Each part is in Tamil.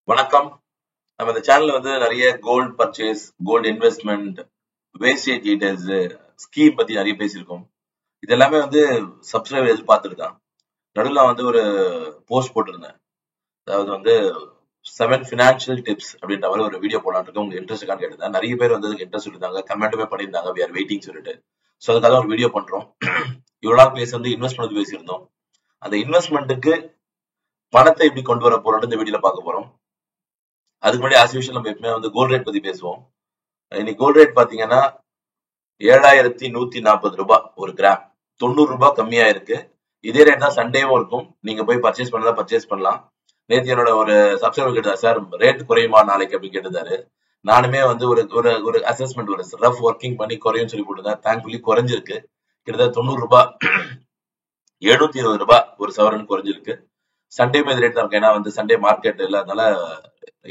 வணக்கம். நம்ம இந்த சேனல்ல வந்து நிறைய gold purchase, gold investment, wastage details, scheme பத்தி நிறைய பேசியிருக்கோம். இது எல்லாமே வந்து சப்ஸ்கிரைபர் எதிர்பார்த்துருக்கான். நடுவில் வந்து ஒரு போஸ்ட் போட்டிருந்தேன். அதாவது வந்து 7 ஃபினான்ஷியல் டிப்ஸ் அப்படின்ற மாதிரி ஒரு வீடியோ போடலான்னு இருக்கு. உங்களுக்கு இன்ட்ரெஸ்ட் இருக்கான்னு கேட்டிருந்தேன். நிறைய பேர் வந்து அதுக்கு இன்ட்ரெஸ்ட் இருந்தாங்க, கமெண்ட்டுமே பண்ணியிருந்தாங்க. வி ஆர் வெயிட்டிங் சொல்லிட்டு. ஸோ அதுக்காக ஒரு வீடியோ பண்றோம். இவ்வளவு நாள் பேசி வந்து இன்வெஸ்ட்மெண்ட் பேசியிருந்தோம். அந்த இன்வெஸ்ட்மெண்ட்டுக்கு பணத்தை எப்படி கொண்டு வர போறோம்னு இந்த வீடியோல பார்க்க போறோம். அதுக்கு முன்னாடி ஆஸ் யூஷுவல் நம்ம எப்பவுமே வந்து கோல்ட் ரேட் பத்தி பேசுவோம். இன்னைக்கு கோல்ட் ரேட் பாத்தீங்கன்னா 7140 ரூபாய் ஒரு கிராம், 90 ரூபாய் கம்மியா இருக்கு. இதே ரேட் தான் சண்டேவும் இருக்கும். நீங்க போய் பர்ச்சேஸ் பண்ணலாம், பர்ச்சேஸ் பண்ணலாம். நேற்று என்னோட ஒரு சப்ஸ்கிரைபர் கேட்டார், சார் ரேட் குறையுமா நாளைக்கு அப்படின்னு கேட்டிருந்தாரு. நானுமே வந்து ஒரு ஒரு ஒரு அசஸ்மெண்ட், ஒரு ரஃப் ஒர்க்கிங் பண்ணி குறையும் சொல்லி போட்டுருந்தேன். தேங்க்ஃபுல்லி குறைஞ்சிருக்கு. கிட்டத்தட்ட 90 ரூபாய் 720 ரூபாய் ஒரு சவரன் குறைஞ்சிருக்கு. சண்டே மேது ரேட் தான் இருக்கு. ஏன்னா வந்து சண்டே மார்க்கெட் இல்லாதனால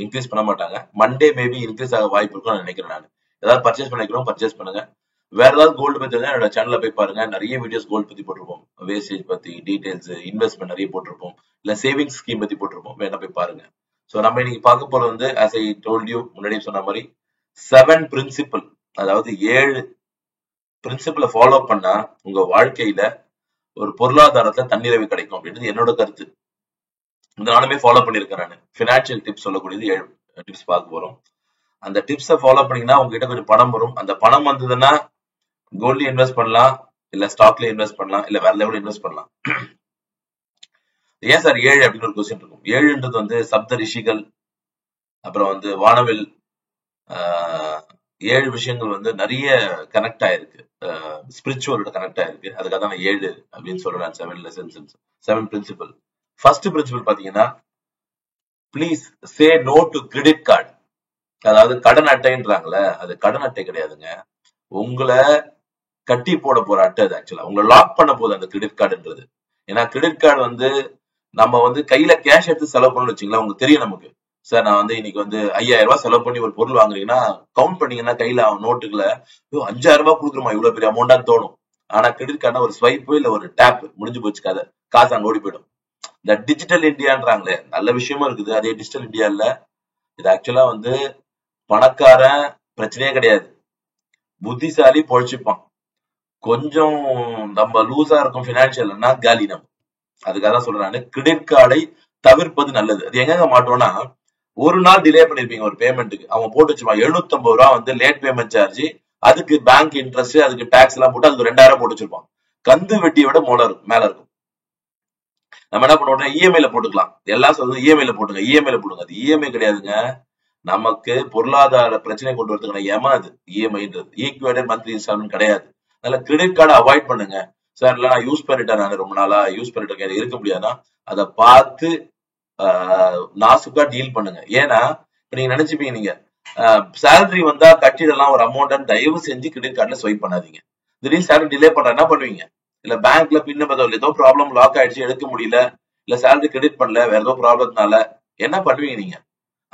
இன்க்ரீஸ் பண்ண மாட்டாங்க. மண்டே மேபி இன்க்ரீஸ் ஆக வாய்ப்பு இருக்கும் நான் நினைக்கிறேன். நான் ஏதாவது பர்ச்சேஸ் பண்ணிக்கிறோம், பர்ச்சேஸ் பண்ணுங்க. வேற ஏதாவது கோல்டு பத்தி என்னோட சேனல்ல போய் பாருங்க. நிறைய வீடியோஸ் கோல்டு பத்தி போட்டிருப்போம். வேஸ்டேஜ் பத்தி டீடைல்ஸ், இன்வெஸ்ட்மெண்ட் நிறைய போட்டிருப்போம். இல்ல சேவிங்ஸ் ஸ்கீம் பத்தி போட்டிருப்போம். வேணா போய் பாருங்க. சோ நம்ம இன்னைக்கு பார்க்க போறது வந்து as I told you முன்னாடியே சொன்ன மாதிரி 7 பிரின்சிபல், அதாவது 7 பிரின்சிபலை ஃபாலோ பண்ணா உங்க வாழ்க்கையில ஒரு பொருளாதாரத்துல தன்னிறைவு கிடைக்கும் அப்படின்றது என்னோட கருத்து. நானுமே ஃபாலோ பண்ணிருக்கேன். நான் பினான்சியல் டிப்ஸ் சொல்லக்கூடியது 7 டிப்ஸ் பார்க்க போறோம். அந்த டிப்ஸை ஃபாலோ பண்ணீங்கன்னா உங்ககிட்ட கொஞ்சம் பணம் வரும். அந்த பணம் வந்ததுன்னா கோல்ட்ல இன்வெஸ்ட் பண்ணலாம், இல்ல ஸ்டாக்ல இன்வெஸ்ட் பண்ணலாம், இல்ல வேற லெவலில் இன்வெஸ்ட் பண்ணலாம். ஏன் சார் 7 அப்படின்னு ஒரு கொஸ்டின் இருக்கும். 7ன்றது வந்து சப்த ரிஷிகள், அப்புறம் வந்து வானவில், 7 விஷயங்கள் வந்து நிறைய கனெக்ட் ஆயிருக்கு, ஸ்பிரிச்சுவலோட கனெக்ட் ஆயிருக்கு. அதுக்காக தான் 7 அப்படின்னு சொல்றேன். 7 லெசன்ஸ், 7 பிரின்சிபல். ஃபர்ஸ்ட் பிரின்சிபல் பாத்தீங்கன்னா, please say no to credit card. அதாவது கடன் அட்டைன்றாங்கல்ல, அது கடன் அட்டை கிடையாதுங்க. உங்களை கட்டி போட போற அட்டை. அது ஆக்சுவலா உங்களை லாக் பண்ண போகுது அந்த கிரெடிட் கார்டுன்றது. ஏன்னா கிரெடிட் கார்டு வந்து நம்ம வந்து கையில கேஷ் எடுத்து செலவு பண்ணணும்னு வச்சுங்களா, உங்களுக்கு தெரியும். நமக்கு சார் நான் வந்து இன்னைக்கு வந்து 5000 ரூபாய் செலவு பண்ணி ஒரு பொருள் வாங்குறீங்கன்னா கவுண்ட் பண்ணீங்கன்னா கையில நோட்டுக்குள்ள 5000 ரூபாய் கொடுக்குறோமா, இவ்வளவு பெரிய அமௌண்டான்னு தோணும். ஆனா கிரெடிட் கார்டுனா ஒரு ஸ்வைப்பு இல்ல ஒரு டேப் முடிஞ்சு போச்சு கதை. காசு அங்க ஓடி போயிடும். இந்த டிஜிட்டல் இந்தியான்றாங்களே, நல்ல விஷயமும் இருக்குது. அதே டிஜிட்டல் இந்தியா இல்ல, இது ஆக்சுவலா வந்து பணக்காரன் பிரச்சனையே கிடையாது, புத்திசாலி பொழைச்சுப்பான். கொஞ்சம் நம்ம லூசா இருக்கும் பினான்சியல்னா காலி நம்ம. அதுக்காக தான் சொல்றேன், கிரெடிட் கார்டை தவிர்ப்பது நல்லது. அது எங்க மாட்டோம்னா, ஒரு நாள் டிலே பண்ணிருப்பீங்க ஒரு பேமெண்ட்டுக்கு, அவன் போட்டு வச்சிருப்பான் 750 ரூபா வந்து லேட் பேமெண்ட் சார்ஜ், அதுக்கு பேங்க் இன்ட்ரெஸ்ட், அதுக்கு டாக்ஸ் எல்லாம் போட்டு அதுக்கு 2000 போட்டு வச்சிருப்பான். கந்து வெட்டியோட மேல இருக்கும். நம்ம என்ன பண்ணுவோம், இஎம்ஐல போட்டுக்கலாம். எல்லாம் சொல்றது இஎம்ஐல போட்டுங்க, இஎம்ஐல போடுங்க. அது இஎம்ஐ கிடையாதுங்க. நமக்கு பொருளாதார பிரச்சனை கொண்டு வரதுக்கான ஏமாது இஎம்ஐன்றது. ஈக்குவேட்டட் மந்த்லி இன்ஸ்டால்மெண்ட் கிடையாது. அதனால கிரெடிட் கார்டை அவாய்ட் பண்ணுங்க. சார் இல்ல நான் யூஸ் பண்ணிட்டேன், நான் ரொம்ப நாளா யூஸ் பண்ணிட்டு இருக்க முடியாதுன்னா அதை பார்த்து நாசுக்கா டீல் பண்ணுங்க. ஏன்னா இப்ப நீங்க நினைச்சுப்பீங்க, நீங்க சேலரி வந்தா கட்டிடலாம் ஒரு அமௌண்ட், தயவு செஞ்சு கிரெடிட் கார்டுல ஸ்வைப் பண்ணாதீங்க. திடீர்னு சேலரி டிலே பண்ற என்ன பண்ணுவீங்க? இல்ல பேங்க்ல பின்ன பதில் ஏதோ ப்ராப்ளம், லாக் ஆயிடுச்சு, எடுக்க முடியல, இல்ல சேலரி கிரெடிட் பண்ணல, வேற ஏதோ ப்ராப்ளத்தினால என்ன பண்ணுவீங்க? நீங்க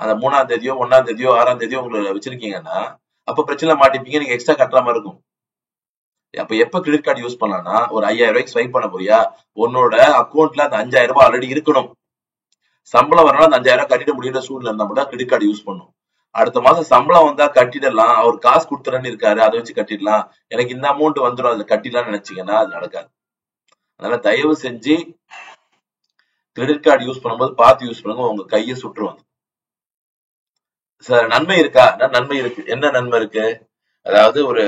அந்த 3ஆம் தேதியோ 1ஆம் தேதியோ 6ஆம் தேதியோ உங்களை வச்சிருக்கீங்கன்னா அப்ப பிரச்சனை மாட்டிப்பீங்க. நீங்க எக்ஸ்ட்ரா கட்டுற மாதிரி இருக்கும். அப்ப எப்ப கிரெடிட் கார்டு யூஸ் பண்ணலாம்னா, ஒரு 5000 ரூபாய்க்கு ஸ்வைப் பண்ண போறியா, உன்னோட அக்கௌண்ட்ல அந்த 5000 ரூபாய் ஆல்ரெடி இருக்கணும். சம்பளம் வரணும், அந்த 5000 ரூபாய் கட்டிட முடியுற சூழ்நிலை இருந்தா மட்டும் கிரெடிட் கார்டு யூஸ் பண்ணும். அடுத்த மாசம் சம்பளம் வந்தா கட்டிடலாம், அவர் காசு கொடுத்துறேன்னு இருக்காரு, அதை வச்சு கட்டிடலாம், எனக்கு இந்த அமௌண்ட் வந்துடும் அதுல கட்டிடலாம்னு நினைச்சீங்கன்னா அது நடக்காது. அதனால தயவு செஞ்சு கிரெடிட் கார்டு யூஸ் பண்ணும்போது பார்த்து யூஸ் பண்ணுங்க, உங்க கையை சுற்றுவாங்க. சார் நன்மை இருக்கா? நன்மை இருக்கு. என்ன நன்மை இருக்கு? அதாவது ஒரு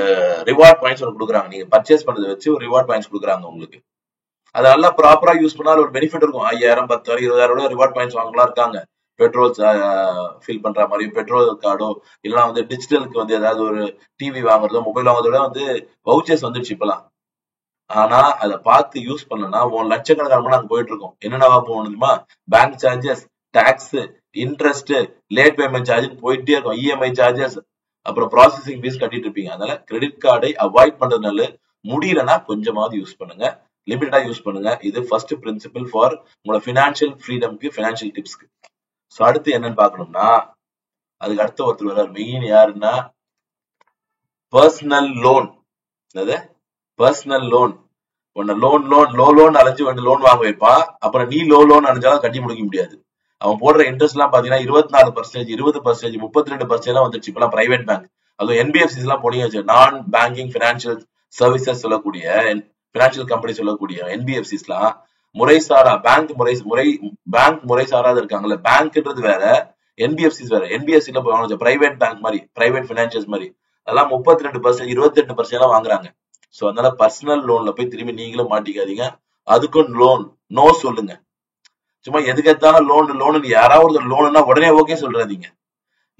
ரிவார்ட் பாயிண்ட்ஸ் ஒன்று கொடுக்குறாங்க. நீங்க பர்ச்சேஸ் பண்றதை வச்சு ஒரு ரிவார்ட் பாயிண்ட்ஸ் கொடுக்குறாங்க உங்களுக்கு. அது நல்லா ப்ராப்பரா யூஸ் பண்ணாலும் ஒரு பெனிஃபிட் இருக்கும். 5000 10,000 20,000 ரிவார்ட் பாயிண்ட்ஸ் வாங்கலாம் இருக்காங்க. பெட்ரோல் ஃபில் பண்ற மாதிரி பெட்ரோல் கார்டோ, இல்லைன்னா வந்து டிஜிட்டலுக்கு வந்து ஏதாவது ஒரு டிவி வாங்குறதோ மொபைல் வாங்குறதோட வந்து வவுச்சர்ஸ் வந்துடுச்சு இப்பெல்லாம். ஆனா அதை பார்த்து யூஸ் பண்ணனா உன் லட்சக்கணக்கான அங்க போயிட்டு இருக்கும். என்னென்னவா போகணுமா, bank charges, tax, interest, late payment charge போயிட்டே இருக்கும், இஎம்ஐ சார்ஜஸ், அப்புறம் ப்ராசஸிங் ஃபீஸ் கட்டிட்டு இருப்பீங்க. அதனால கிரெடிட் கார்டை அவாய்ட் பண்றதுனால, முடியலன்னா கொஞ்சமாவது யூஸ் பண்ணுங்க, லிமிட்டடா யூஸ் பண்ணுங்க. இது ஃபர்ஸ்ட் பிரின்சிபல் ஃபார் உங்களோட பினான்சியல் ஃப்ரீடம்க்கு, பினான்சியல் டிப்ஸ்க்கு. ஸோ அடுத்து என்னன்னு பார்க்கணும்னா, அதுக்கு அடுத்த ஒருத்தர் வர்றார். மெயின் யாருன்னா பர்சனல் லோன். என்னது பர்சனல் லோன்? உன்னை லோன் லோன் லோ லோன் அலைஞ்சு வந்து லோன் வாங்க வைப்பான். அப்புறம் நீ லோன் அலைஞ்சாலும் கட்டி முடிக்க முடியாது. அவன் போடுற இன்ட்ரெஸ்ட் எல்லாம் பாத்தீங்கன்னா 24%, 20%, 32% எல்லாம் வந்துருச்சு இப்பெல்லாம் பிரைவேட் பேங்க். அதுவும் என்பிஎஃப்சிஸ் எல்லாம் போனீங்க, நான் பேங்கிங் பினான்சியல் சர்வீசஸ் சொல்லக்கூடிய பினான்சியல் கம்பெனி சொல்லக்கூடிய என்பிஎஃப்சிஸ் எல்லாம் முறைசாரா பேங்க் முறை சாராத இருக்காங்கல்ல, பேங்க்ன்றது வேற, என்பிஎஃப்சிஸ் வேற. என்பிஎஃப்சில போய் பிரைவேட் பேங்க் மாதிரி, பிரைவேட் பினான்சியல்ஸ் மாதிரி, அதெல்லாம் 32%, 28% எல்லாம் வாங்குறாங்க. சோ அதனால பர்சனல் லோன்ல போய் திரும்பி நீங்களும் மாட்டிக்காதீங்க. அதுக்கும் லோன் நோ சொல்லுங்க. சும்மா எதுக்கு எடுத்தாலும் லோன் யாராவது லோனுன்னா உடனே ஓகே சொல்றாதீங்க.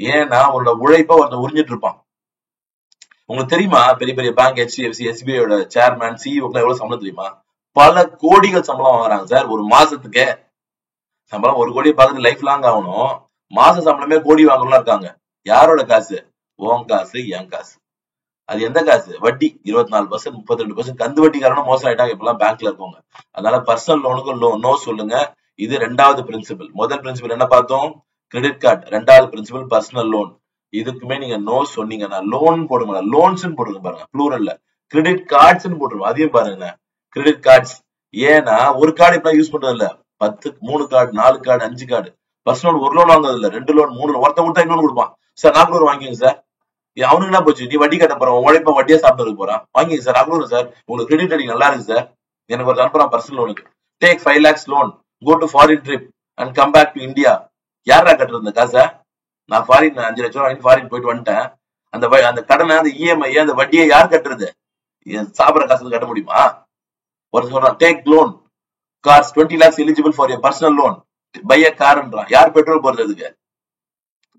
ஏன்னா அவரோட உழைப்பா ஒருத்தன் உறிஞ்சிட்டு இருப்பான். உங்களுக்கு தெரியுமா, பெரிய பெரிய பேங்க் HDFC, SBIயோட சேர்மேன், சிஇஓக்கு எவ்வளவு சம்பளம் தெரியுமா? பல கோடிகள் சம்பளம் வாங்குறாங்க சார் ஒரு மாசத்துக்கு. சம்பளம் 1 கோடி பார்க்கறது லைஃப் லாங் ஆகணும். மாச சம்பளமே கோடி வாங்கலாம் இருக்காங்க. யாரோட காசு? உன் காசு, என் காசு. அது எந்த காசு? வட்டி 24%, 32%. கந்து வட்டிக்காரனும் மோசம் ஆயிட்டாங்க இப்பெல்லாம் பேங்க்ல இருக்கவங்க. அதனால பர்சனல் லோனுக்கு நோ சொல்லுங்க. இது 2வது பிரின்சிபல். முதல் பிரின்சிபல் என்ன பார்த்தோம்? Credit card. 2வது பிரின்சிபல் பர்சனல் லோன். இதுக்குமே நீங்க நோ சொன்னீங்கன்னா லோன் போடுங்க, லோன்ஸ் போட்டுருங்க பாருங்க, ப்ளூரல்ல. கிரெடிட் கார்ட்ஸ் போட்டுருங்க, அதையும் பாருங்க, கிரெடிட் கார்ட்ஸ். ஏன்னா ஒரு கார்டு இப்ப யூஸ் பண்றது இல்ல, 3 கார்டு, 4 கார்டு, 5 கார்டு. பர்சனல் ஒரு லோன் வாங்குறது இல்ல, 2 லோன், 3 லோன். ஒருத்தன் கொடுத்தா இன்னொன்னு கொடுப்பான். சார் நாக்கூட வாங்கிங்க சார். அவனுக்கு என்ன போச்சு? நீ வட்டி கட்ட போற, உழைப்ப வட்டியா சாப்பிட்டு போறான். வாங்கிங்க சார், நாக்கூட சார், உங்களுக்கு கிரெடிட் ரேட்டிங் நல்லா இருக்கு சார், எனக்கு ஒரு அனுப்புறான் பர்சனல் லோனுக்கு. Take 5 lakhs loan, go to foreign trip and come back to India. யாரா கட்டுறது இந்த காசை? நான் ஃபாரின் 5 லட்சம் வாங்கி ஃபாரின் போயிட்டு வந்துட்டேன். அந்த கடனை, அந்த இஎம்ஐ, அந்த வட்டியை யார் கட்டுறது? சாப்பிடுற காசு கட்ட முடியுமா? ஒரு சொல்றான் take loan, cars 20 lakhs eligible for your personal loan, buy a கார்ன்றான். யார் பெட்ரோல் போடுறதுக்கு?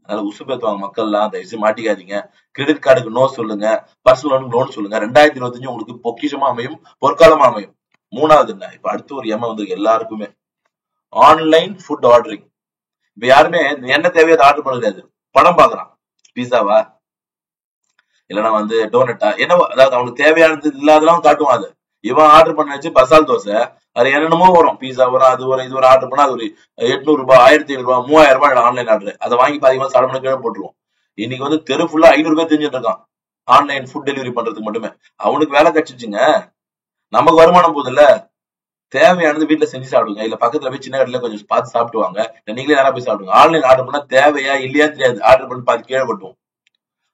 அதனால உசு பேத்துவாங்க மக்கள்லாம், தயவுசெய்து மாட்டிக்காதீங்க. கிரெடிட் கார்டுக்கு நோ சொல்லுங்க, பர்சனல் லோனுக்கு லோன் சொல்லுங்க. 2025 உங்களுக்கு பொக்கிஷமா அமையும், பொற்காலமா அமையும். 3வது என்ன? இப்ப அடுத்து ஒரு எம வந்து எல்லாருக்குமே ஆன்லைன் ஃபுட் ஆர்டரிங். இப்ப யாருமே என்ன தேவையோ அதை ஆர்டர் பண்ண கிடையாது. படம் பாக்குறான், பீஸாவா இல்லைன்னா வந்து டோனட்டா, என்ன, அதாவது அவனுக்கு தேவையானது இல்லாதெல்லாம் காட்டுவான். அது இவன் ஆர்டர் பண்ண வச்சு மசால் தோசை, அது என்னென்னமோ வரும், பீஸா வரும், அது வரும், இது ஒரு ஆர்டர் பண்ணா அது ஒரு 800 ரூபாய், 1500 ரூபாய், 3000 ரூபாய் ஆன்லைன் ஆர்டர். அதை வாங்கி பாத்தீங்கன்னா சாப்பிட கீழே போட்டுருவோம். இன்னைக்கு வந்து தெரு ஃபுல்லா 500 பேர் தெரிஞ்சுட்டு இருக்கான் ஆன்லைன் ஃபுட் டெலிவரி பண்றதுக்கு மட்டுமே. அவனுக்கு வேலை கிடைச்சிச்சுங்க, நமக்கு வருமானம் போதில்ல. தேவையானது வீட்டுல செஞ்சு சாப்பிடுங்க, இல்ல பக்கத்துல போய் சின்ன கடையில கொஞ்சம் பார்த்து சாப்பிடுவாங்க, நீங்களே யாரா போய் சாப்பிடுங்க. ஆன்லைன் ஆர்டர் பண்ணா தேவையா இல்லையா தெரியாது, ஆர்டர் பண்ணி பார்த்து கீழே போட்டுவோம்.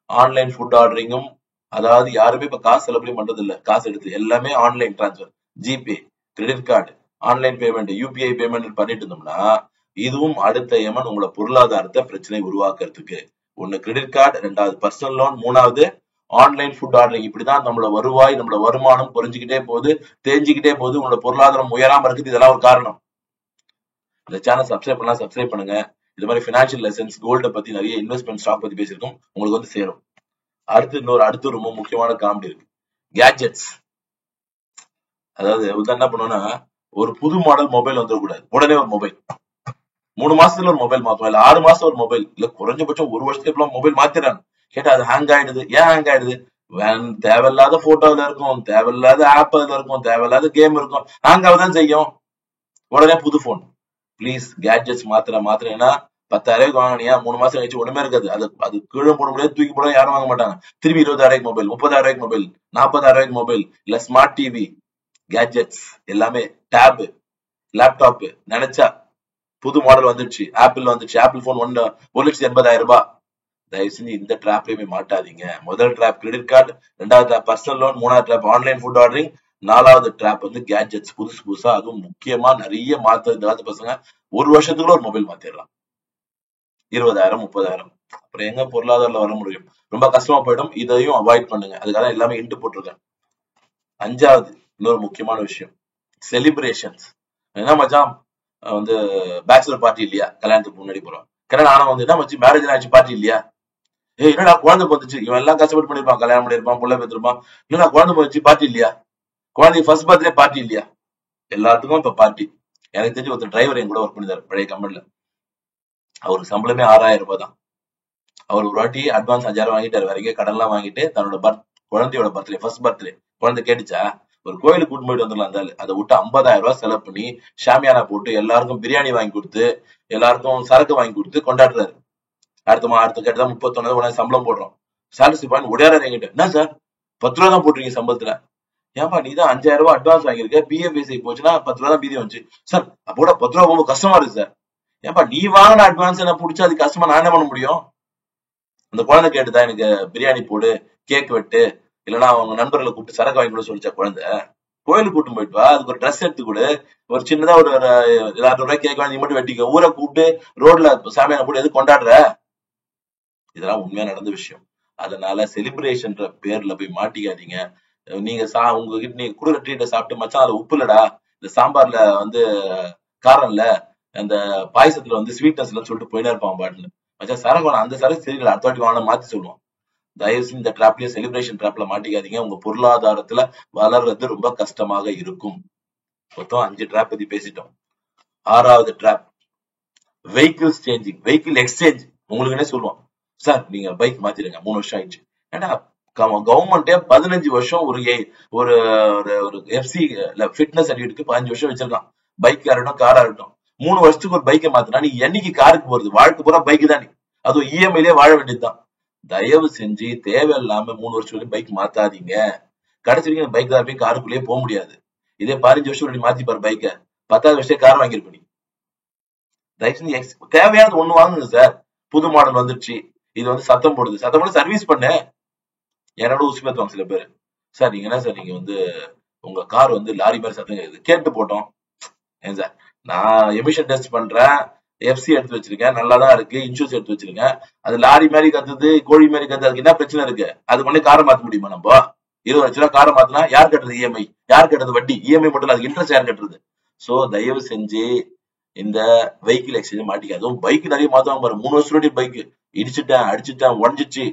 ஆன்லைன் ஃபுட் ஆர்டரிங்கும், அதாவது யாருமே இப்ப காசு செலவு பண்றது இல்ல, காசு எடுத்து எல்லாமே online transfer, GPay, credit card, online payment, UPI payment பண்ணிட்டு இருந்தோம்னா இதுவும் அடுத்த எமன் உங்களோட பொருளாதாரத்தை பிரச்சனை உருவாக்குறதுக்கு. ஒண்ணு கிரெடிட் கார்டு, 2வது பர்சனல் லோன், 3வது ஆன்லைன் ஃபுட் ஆர்டரிங். இப்படிதான் நம்மளோட வருவாய், நம்மளோட வருமானம் குறைஞ்சிக்கிட்டே போகுது, தேஞ்சிக்கிட்டே போகுது. உங்களோட பொருளாதாரம் உயராம இருக்குது. இதெல்லாம் ஒரு காரணம். இந்த சேனல் சப்ஸ்கிரைப் பண்ணலாம், சப்ஸ்கிரைப் பண்ணுங்க. இது மாதிரி பினான்சியல் லெசன்ஸ், கோல்ட பத்தி, நிறைய இன்வெஸ்ட்மெண்ட், ஸ்டாக் பத்தி பேசியிருக்கோம், உங்களுக்கு வந்து சேரும். அடுத்து ரொம்ப முக்கியமான காமெடி இருக்கு, கேட்ஜெட்ஸ். அதாவது என்ன பண்ணுவோம்னா, ஒரு புது மாடல் மொபைல் வந்துடக்கூடாது, உடனே ஒரு மொபைல். 3 மாசத்துல ஒரு மொபைல் மாத்தோம், இல்ல 6 மாசம் ஒரு மொபைல், இல்ல குறைஞ்சபட்சம் 1 வருஷத்துக்கு மொபைல் மாத்திடுறாங்க. கேட்டா அது ஹேங் ஆயிடுது. ஏன் ஹேங் ஆயிடுது? தேவையில்லாத போட்டோல இருக்கும், தேவையில்லாத ஆப் அதுல இருக்கும், தேவையில்லாத கேம் இருக்கும், ஹேங் ஆகதான் செய்யும். உடனே புது போன். பிளீஸ் கேட்ஜெட்ஸ் மாத்திரேன்னா 10,000 வாங்கினியா 3 மாசம் கழிச்சு ஒண்ணுமே இருக்காது. அது கீழே போட முடியாது, தூக்கி போட யாரும் வாங்க மாட்டாங்க. திரும்பி 20,000 மொபைல், 30,000 மொபைல், 40,000 மொபைல், இல்ல ஸ்மார்ட் டிவி, கேட்ஜெட்ஸ் எல்லாமே, டேப், லேப்டாப், நினைச்சா புது மாடல் வந்துடுச்சு, ஆப்பிள் வந்துச்சு, ஆப்பிள் போன் 1,80,000 ரூபாய். தயவு செஞ்சு இந்த டிராப்லயுமே மாட்டாதீங்க. முதல் டிராப் கிரெடிட் கார்டு, 2வது டிராப் பர்சனல் லோன், 3வது டிராப் ஆன்லைன் ஃபுட் ஆர்டரிங், 4வது டிராப் வந்து கேட்ஜெட்ஸ் புதுசா. அதுவும் முக்கியமா நிறைய மாத்த பசங்க 1 வருஷத்துக்குள்ள ஒரு மொபைல் மாத்திடலாம், 20,000, 30,000. அப்புறம் எங்க பொருளாதாரத்துல வர முடியும்? ரொம்ப கஷ்டமா போயிடும். இதையும் அவாய்ட் பண்ணுங்க. அதுக்காக எல்லாமே இன்ட்டு போட்டிருக்கேன். 5வது இன்னொரு முக்கியமான விஷயம், செலிப்ரேஷன்ஸ். என்ன மச்சான் வந்து பேச்சுலர் பார்ட்டி இல்லையா? கல்யாணத்துக்கு முன்னாடி போறோம். கல்யாணம் ஆனா வந்து என்ன மச்சி மேரேஜ் ஆச்சு பார்ட்டி இல்லையா? என்னடா குழந்தை போந்துச்சு, இவன் எல்லாம் கஷ்டப்பட்டு பண்ணிருப்பான், கல்யாணம் பண்ணிருப்பான், புள்ள பெற்றிருப்பான், என்னடா குழந்தை போச்சு பார்ட்டி இல்லையா? குழந்தைக்கு ஃபர்ஸ்ட் பர்த்டே பார்ட்டி இல்லையா? எல்லாத்துக்கும் இப்ப பார்ட்டி. எனக்கு தெரிஞ்சு ஒருத்தர் டிரைவர் என் கூட ஒர்க் பண்ணிருந்தாரு பழைய கம்பெனில. அவருக்கு சம்பளமே 6,000 ரூபாய் தான். அவர் ஒரு வாட்டி அட்வான்ஸ் 5,000 வாங்கிட்டாரு, வேற எங்கேயும் கடன்லாம் வாங்கிட்டு தன்னோட குழந்தையோட பர்த்டே, ஃபர்ஸ்ட் பர்த்டே, குழந்தை கேட்டுச்சா ஒரு கோயிலுக்கு கூட்டு போயிட்டு வந்துடலாம் இருந்தாலும், அதை விட்டு 50,000 ரூபாய் செலவு பண்ணி ஷாமியானா போட்டு எல்லாருக்கும் பிரியாணி வாங்கி கொடுத்து, எல்லாருக்கும் சரக்கு வாங்கி கொடுத்து கொண்டாடுறாரு. அடுத்த கேட்டுதான் 31 உடனே சம்பளம் போடுறோம். சேலரி பாயிண்ட் உடையாரு என்கிட்ட, என்ன சார் 10 ரூபா தான் போட்டுருக்கீங்க சம்பளத்துல? ஏன்பா நீ தான் 5,000 ரூபாய் அட்வான்ஸ் வாங்கியிருக்க, பிஎஃப்எஸ்ஐ போச்சுன்னா 10 ரூபா தான் மீதி வந்துச்சு. சார் அப்போட 10 ரூபா ரொம்ப கஷ்டமா இருக்கு சார். ஏன்பா நீ வாங்கின அட்வான்ஸ் என்ன பிடிச்சா அது கஷ்டமா நான் என்ன பண்ண முடியும்? அந்த குழந்தை கேட்டுதான் எனக்கு பிரியாணி போடு, கேக் வெட்டு, இல்லைன்னா அவங்க நண்பர்களை கூப்பிட்டு சரக்கு வாங்கி கூட சொல்லிச்சா குழந்தை? கோயிலுக்கு கூட்டு போயிட்டு வா, அதுக்கு ஒரு ட்ரெஸ் எடுத்து கொடு, ஒரு சின்னதா ஒரு 200 ரூபாய் கேக் வாங்கி மட்டும் வெட்டிக்க, ஊரை கூப்பிட்டு ரோட்ல சாமியான போட்டு எது கொண்டாடுற? இதெல்லாம் உண்மையா நடந்த விஷயம். அதனால செலிப்ரேஷன்ற பேர்ல போய் மாட்டிக்காதீங்க. நீங்க உங்ககிட்ட நீங்க கொடுக்குற ட்ரீட்டை சாப்பிட்டு மச்சான் அதுல உப்பு இல்லடா, இந்த சாம்பார்ல வந்து காரம் இல்ல, அந்த பாயசத்துல வந்து ஸ்வீட்னஸ் இல்லைன்னு சொல்லிட்டு போயிட்டே இருப்பான் பாட்டுன்னு. மச்சான் சரக்கு வேணாம், அந்த சரக்கு சரியில்லை, அடுத்த வாட்டி வாங்க மாத்தி சொல்லுவோம். தயவு செஞ்சு இந்த ட்ராப்லயும் செலிப்ரேஷன் ட்ராப்ல மாட்டிக்காதீங்க. உங்க பொருளாதாரத்துல வளர்றது ரொம்ப கஷ்டமாக இருக்கும். மொத்தம் 5 ட்ராப் பத்தி பேசிட்டோம். 6வது trap vehicles changing, vehicle exchange. உங்களுக்குன்னே சொல்லுவோம், சார் நீங்க பைக் மாத்திடுங்க 3 வருஷம் ஆயிடுச்சு. ஏன்னா கவர்மெண்டே 15 வருஷம் ஒரு ஒரு ஒரு எஃப்சி ஃபிட்னஸ் சர்டிஃபிகேட்டுக்கு 15 வருஷம் வச்சிருக்கான். பைக்கா இருக்கட்டும் காரா இருக்கட்டும். 3 வருஷத்துக்கு ஒரு பைக்கை மாத்தினா நீ என்னைக்கு காருக்கு போறது? வாழ்க்கை பூரா பைக் தான். நீ அதுவும் இஎம்ஐலயே வாழ வேண்டியதுதான். தயவு செஞ்சு தேவையில்லாம 3 வருஷம் வரைக்கும் பைக் மாத்தாதீங்க. கடைசி வரைக்கும் பைக் தான் போய் காருக்குள்ளேயே போக முடியாது. இதே 15 வருஷம் வரைக்கும் மாத்தி பாரு பைக்கை, 10வது வருஷம் கார் வாங்கியிருப்ப நீ. தயவு செஞ்சு தேவையானது ஒண்ணு வாங்குங்க சார். புது மாடல் வந்துருச்சு, இது வந்து சத்தம் போடுது, சத்தம் போட்டு சர்வீஸ் பண்ணு. என்னோட ஊசி பார்த்துவாங்க சில பேர். சார் நீங்க என்ன சார், நீங்க வந்து உங்க கார் வந்து லாரி மாதிரி சத்தம் கேக்குது. கேட்டு போட்டோம். ஏன் சார், நான் எமிஷன் டெஸ்ட் பண்றேன், எஃப்சி எடுத்து வச்சிருக்கேன், நல்லாதான் இருக்கு, இன்சூரன்ஸ் எடுத்து வச்சிருக்கேன். அது லாரி மாதிரி கத்துது, கோழி மாதிரி கத்துது, அதுக்கு என்ன பிரச்சனை இருக்கு? அது கொண்டு காரை மாத்த முடியுமா நம்ம? 20 லட்ச ரூபாய் காரை மாத்தினா யார் கட்டுறது இஎம்ஐ? யார் கட்டுறது வட்டி? இஎம்ஐ மட்டும் அதுக்கு இன்ட்ரெஸ்ட் யார் கட்டுறது? சோ தயவு செஞ்சு இந்த வெஹிக்கிள் எக்ஸ்சேஞ்ச் மாட்டிக்க. அதுவும் பைக் நிறைய மாத்துவாங்க பாரு, 3 வருஷம் பைக் இடிச்சுட்டேன், அடிச்சுட்டேன், உடஞ்சிச்சு.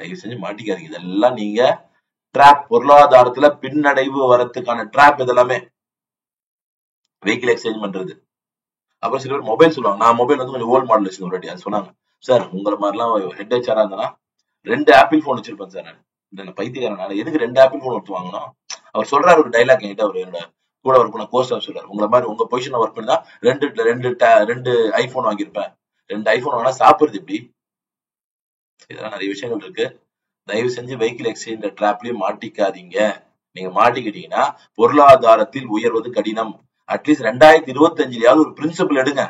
தயவு செஞ்சு மாட்டிக்காதீங்க. இதெல்லாம் நீங்க ட்ராப், பொருளாதாரத்துல பின்னடைவு வரதுக்கான ட்ராப். இதெல்லாமே வெஹிக்கிள் எக்ஸ்சேஞ்ச் பண்றது. அப்புறம் சில பேர் மொபைல் சொல்லுவாங்க, நான் மொபைல் வந்து கொஞ்சம் ஓல்ட் மாடல் வச்சிருந்தேன் ஒரு வாட்டி. சொன்னாங்க, சார் உங்களை மாதிரிலாம் ஹெட் ஹெச்ஆரா இருந்தா 2 ஆப்பிள் போன் வச்சிருப்பேன் சார். நான் பைத்தியக்காரனால எதுக்கு 2 ஆப்பிள் போன் எடுத்து வாங்கணும்? அவர் சொல்றாரு ஒரு டைலாக் என்கிட்ட, அவர் என்னோட கூட ஒர்க் பண்ண கோஸ்டார் சொல்றாரு, உங்களை மாதிரி உங்க பொசிஷன்ல ஒர்க் பண்ணா 2 ஐபோன் வாங்கியிருப்பேன். 2 ஐபோன் வாங்கினா சாப்பிடுறது எப்படி? இதெல்லாம் நிறைய விஷயங்கள் இருக்கு. தயவு செஞ்சு வெஹிக்கிள் எக்ஸ்சேஞ்ச் ட்ராப்லயும் மாட்டிக்காதீங்க. நீங்க மாட்டிக்கிட்டீங்கன்னா பொருளாதாரத்தில் உயர்வது கடினம். அட்லீஸ்ட் 2025லயாவது ஒரு பிரின்சிபல் எடுங்க.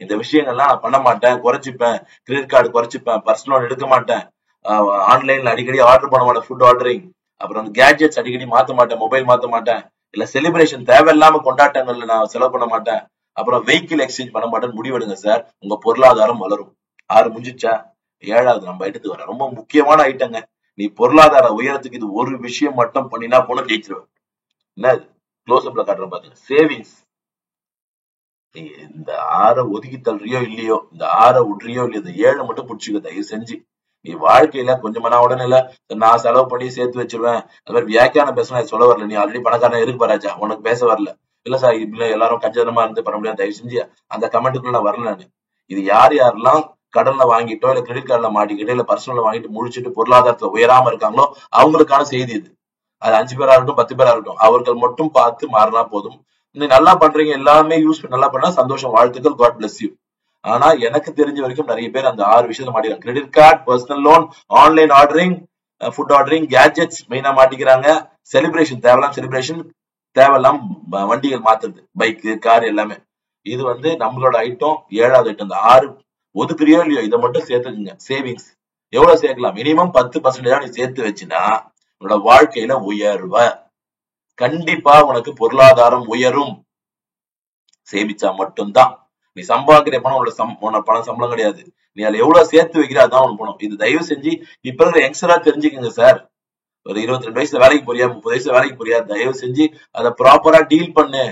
இந்த விஷயங்கள்லாம் நான் பண்ண மாட்டேன், குறைச்சிப்பேன், கிரெடிட் கார்டு குறைச்சிப்பேன், பர்சனல் லோன் எடுக்க மாட்டேன், ஆன்லைன்ல அடிக்கடி ஆர்டர் பண்ண மாட்டேன், ஃபுட் ஆர்டரிங், அப்புறம் கேட்ஜெட்ஸ் அடிக்கடி மாத்த மாட்டேன், மொபைல் மாத்த மாட்டேன், இல்ல செலிப்ரேஷன் தேவையில்லாம கொண்டாட்டங்கள்ல நான் செலவு பண்ண மாட்டேன், அப்புறம் வெஹிக்கிள் எக்ஸ்சேஞ்ச் பண்ண மாட்டேன்னு முடிவெடுங்க சார். உங்க பொருளாதாரம் வளரும். 6 முடிஞ்சிச்சா? 7வது நம்ம ஐட்டத்துக்கு வர ரொம்ப முக்கியமான ஐட்டங்க. நீ பொருளாதார உயரத்துக்கு இது ஒரு விஷயம் மட்டும் பண்ணினா போன ஜெயிச்சிருவேன். என்ன க்ளோஸ் அப்ல காட்டுற பாத்துங்க, சேவிங்ஸ். நீ இந்த 6 ஒதுக்கி தள்ளுறியோ இல்லையோ, இந்த 6 விடுறியோ இல்லையோ, இந்த 7 மட்டும் பிடிச்சிக்க தயவு செஞ்சு. நீ வாழ்க்கையில கொஞ்சமா உடனே இல்ல நான் செலவு பண்ணி சேர்த்து வச்சிருவேன், அது மாதிரி வியாக்கியான பேசணும் சொல்ல வரல. நீ ஆல்ரெடி பணக்காரன் இருக்கு பாராஜா, உனக்கு பேச வரல. இல்ல சார் இப்ப எல்லாரும் கஞ்சதனமா இருந்து பண்ண முடியாது, தயவு செஞ்சு அந்த கமெண்ட்டுக்குள்ள நான் வரல. நானு இது யாரெல்லாம் கடன்ல வாங்கிட்டோ இல்ல கிரெடிட் கார்டுல மாட்டிக்கிட்டோ இல்ல பர்சனல்ல வாங்கிட்டு முடிச்சுட்டு பொருளாதாரத்துல உயராம இருக்காங்களோ அவங்களுக்கான செய்தி இது. அது 5 பேரா இருக்கட்டும் 10 பேரா இருக்கட்டும், அவர்கள் மட்டும் பார்த்து மாறினா போதும். நீ நல்லா பண்றீங்க, எல்லாமே யூஸ் பண்ணி நல்லா பண்ணா சந்தோஷம், வாழ்த்துக்கள், காட் பிளஸ் யூ. ஆனா எனக்கு தெரிஞ்ச வரைக்கும் நிறைய பேர் அந்த 6 விஷயத்துல மாட்டிக்கிறாங்க. Credit card, personal loan, online ordering, food ordering, gadgets மெயினா மாட்டிக்கிறாங்க. செலிப்ரேஷன் தேவையில்லாம், செலிப்ரேஷன் தேவையில்லாம், வண்டிகள் மாத்துறது, பைக்கு கார் எல்லாமே. இது வந்து நம்மளோட ஐட்டம். 7வது ஐட்டம். இந்த 6 ஒதுக்குறியோ இல்லையோ இதை மட்டும் சேர்த்துக்குங்க. சேவிங்ஸ் எவ்வளவு சேர்க்கலாம்? மினிமம் 10% நீ சேர்த்து வச்சுனா உன்னோட வாழ்க்கையில உயர்வ. கண்டிப்பா உனக்கு பொருளாதாரம் உயரும். சேமிச்சா மட்டும்தான். நீ சம்பாதிக்கிற பணம் உன்னோட பணம் சம்பளம் கிடையாது. நீ அதுல எவ்வளவு சேர்த்து வைக்கிற அதான் உனக்கு பணம். இது தயவு செஞ்சு இப்ப இருக்கிற யங்ஸ்டரா தெரிஞ்சுக்கங்க சார். ஒரு 22 வயசுல வேலைக்கு போறியா, 30 வயசுல வேலைக்கு போறியா, தயவு செஞ்சு அதை ப்ராப்பரா டீல் பண்ணு.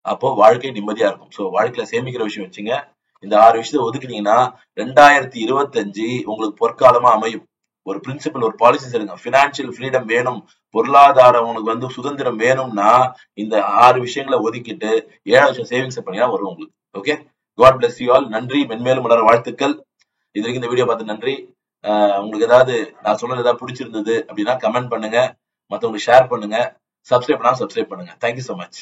அப்போ வாழ்க்கை நிம்மதியா இருக்கும். சோ வாழ்க்கையில சேமிக்கிற விஷயம் வச்சுங்க. இந்த 6 விஷயத்தை ஒதுக்குனீங்கன்னா 2025 உங்களுக்கு பொற்காலமா அமையும். ஒரு பிரின்சிபல், ஒரு பாலிசிஸ் எடுங்க. பினான்சியல் ஃப்ரீடம் வேணும், பொருளாதாரம் உனக்கு வந்து சுதந்திரம் வேணும்னா இந்த 6 விஷயங்களை ஒதுக்கிட்டு 7வது விஷயம் சேவிங்ஸ் பண்ணினா வரும் உங்களுக்கு. Okay, God bless you all. நன்றி, மென்மேலும் வளர வாழ்த்துக்கள். இது வரைக்கும் இந்த வீடியோ பார்த்து நன்றி. உங்களுக்கு ஏதாவது நான் சொன்னது ஏதாவது பிடிச்சிருந்தது அப்படின்னா கமெண்ட் பண்ணுங்க, மற்றவங்களுக்கு ஷேர் பண்ணுங்க, சப்ஸ்கிரைப் பண்ணா சப்ஸ்கிரைப் பண்ணுங்க. Thank you so much.